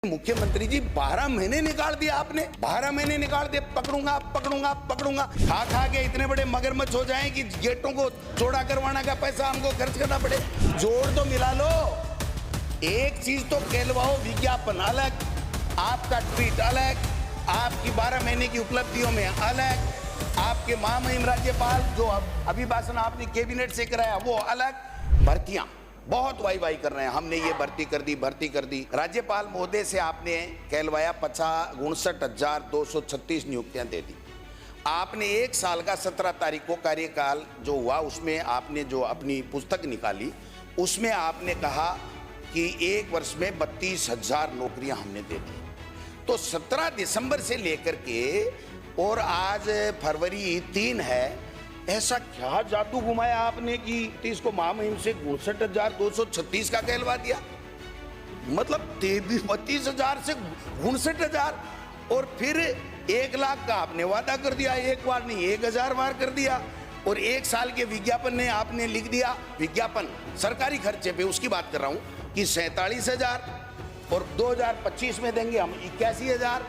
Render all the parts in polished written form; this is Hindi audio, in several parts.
मुख्यमंत्री जी 12 महीने निकाल दिया आपने, 12 महीने निकाल दिए। पकड़ूंगा पकड़ूंगा पकड़ूंगा, खा खा के इतने बड़े मगरमच्छ हो जाएं कि गेटों को चौड़ा करवाने का पैसा हमको खर्च करना पड़े। जोड़ तो मिला लो, एक चीज तो कहलवाओ, विज्ञापन अलग, आपका ट्वीट अलग, आपकी 12 महीने की उपलब्धियों में अलग, आपके महामहिम राज्यपाल जो अभिभाषण आपने कैबिनेट से कराया वो अलग। भर्तियां बहुत वाई कर रहे हैं, हमने ये भर्ती कर दी। राज्यपाल महोदय से आपने कहलवाया 59,236 नियुक्तियां दे दी। आपने एक साल का 17 तारीख को कार्यकाल जो हुआ उसमें आपने जो अपनी पुस्तक निकाली उसमें आपने कहा कि एक वर्ष में 32,000 नौकरियां हमने दे दी। तो 17 दिसंबर से लेकर के और आज फरवरी 3 है, ऐसा क्या जादू घुमाया आपने कि 30 को महामहिम से 62,236 का कहलवा दिया? मतलब 32,000 से 59,000 और फिर 1 लाख का आपने वादा कर दिया, एक बार नहीं 1,000 बार कर दिया। और एक साल के विज्ञापन ने आपने लिख दिया, विज्ञापन सरकारी खर्चे पे उसकी बात कर रहा हूं कि 47,000 और 2025 में देंगे हम 81,000।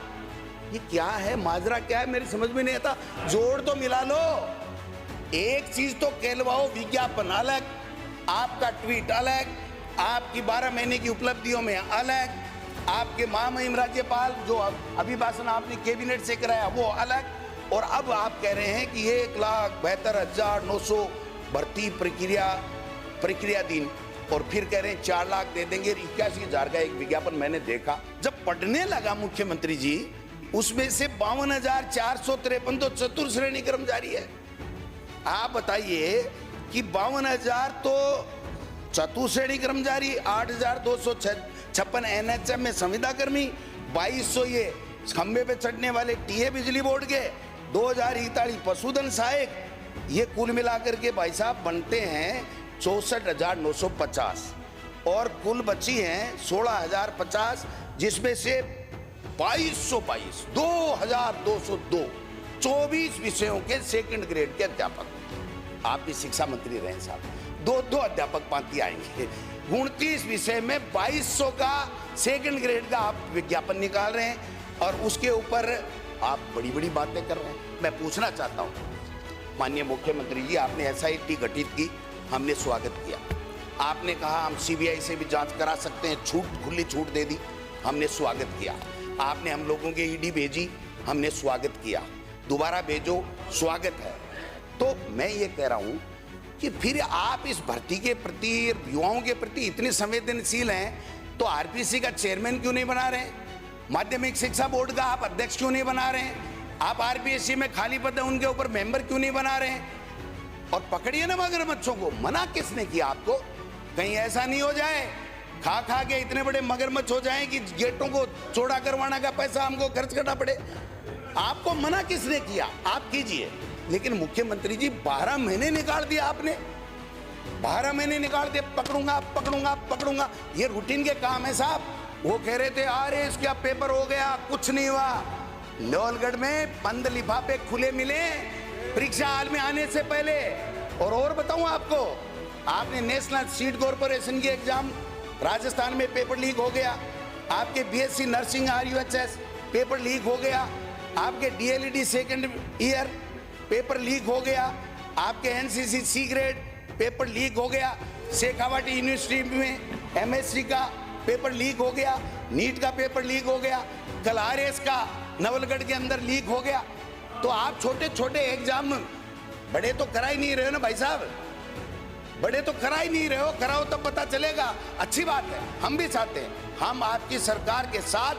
ये क्या है, माजरा क्या है, मेरी समझ में नहीं आता। जोड़ तो मिला लो, एक चीज तो कहलवाओ, विज्ञापन अलग, आपका ट्वीट अलग, आपकी 12 महीने की उपलब्धियों में अलग, आपके महामहिम राज्यपाल जो अभिभाषण आपने कैबिनेट से कराया वो अलग। और अब आप कह रहे हैं कि 1,72,900 भर्ती प्रक्रिया दिन, और फिर कह रहे हैं 4 लाख दे देंगे। 81,000 का एक विज्ञापन मैंने देखा, जब पढ़ने लगा मुख्यमंत्री जी, उसमें से 52,453 तो चतुर्थ श्रेणी कर्मचारी है। आप बताइए कि 52,000 तो चतुर्थ श्रेणी कर्मचारी, 8,256 एनएचएम में संविदा कर्मी, 2,200 ये खंबे पे चढ़ने वाले टीए बिजली बोर्ड के, 2,043 पशुधन सहायक, ये कुल मिलाकर के भाई साहब बनते हैं 64,950 और कुल बची हैं 16,050, जिसमें से 2,222 2,202 24 विषयों के सेकंड ग्रेड के अध्यापक। आप भी शिक्षा मंत्री रहे साहब, 2 अध्यापक पांति आएंगे। 29 विषय में 2,200 का सेकंड ग्रेड का आप विज्ञापन निकाल रहे हैं और उसके ऊपर आप बड़ी बड़ी बातें कर रहे हैं। मैं पूछना चाहता हूं माननीय मुख्यमंत्री जी, आपने एसआईटी गठित की, हमने स्वागत किया। आपने कहा हम सीबीआई से भी जांच करा सकते हैं, खुली छूट दे दी, हमने स्वागत किया। आपने हम लोगों के ईडी भेजी, हमने स्वागत किया। दोबारा भेजो, स्वागत है। तो मैं ये कह रहा हूं कि फिर आप इस भर्ती के प्रति, युवाओं के प्रति इतने संवेदनशील हैं तो आरपीसी का चेयरमैन क्यों नहीं बना रहे? माध्यमिक शिक्षा बोर्ड का आप अध्यक्ष क्यों नहीं बना रहे? आप आरपीएससी में खाली पद है उनके ऊपर मेंबर क्यों नहीं बना रहे? और पकड़िए ना मगरमच्छों को, मना किसने किया आपको? कहीं ऐसा नहीं हो जाए खा खा के इतने बड़े मगरमच्छ हो जाएं कि गेटों को चौड़ा करवाने का पैसा हमको खर्च करना पड़े। आपको मना किसने किया? आप कीजिए। लेकिन मुख्यमंत्री जी 12 महीने निकाल दिया आपने, 12 महीने निकाल दिए। पकड़ूंगा पकड़ूंगा पकड़ूंगा, ये रूटीन के काम है साहब। वो कह रहे थे अरे इसका पेपर हो गया, कुछ नहीं हुआ। लोहलगढ़ में बंद लिफाफे खुले मिले परीक्षा हाल में आने से पहले। और बताऊं आपको, आपने नेशनल सीट कॉर्पोरेशन की एग्जाम राजस्थान में पेपर लीक हो गया, आपके BSc nursing RUHS paper leak हो गया, आपके DElEd second year paper leak हो गया, आपके NCC C grade paper leak हो गया, शेखावाटी यूनिवर्सिटी में एमएससी का पेपर लीक हो गया, नीट का पेपर लीक हो गया, कल RS का नवलगढ़ के अंदर लीक हो गया। तो आप छोटे छोटे एग्जाम बड़े तो करा ही नहीं रहे हो ना भाई साहब, बड़े तो करा ही नहीं रहे हो। कराओ तब पता चलेगा। अच्छी बात है, हम भी चाहते हैं, हम आपकी सरकार के साथ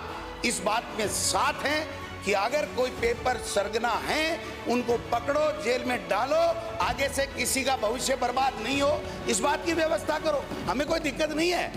इस बात में साथ हैं कि अगर कोई पेपर सरगना है उनको पकड़ो, जेल में डालो, आगे से किसी का भविष्य बर्बाद नहीं हो, इस बात की व्यवस्था करो। हमें कोई दिक्कत नहीं है।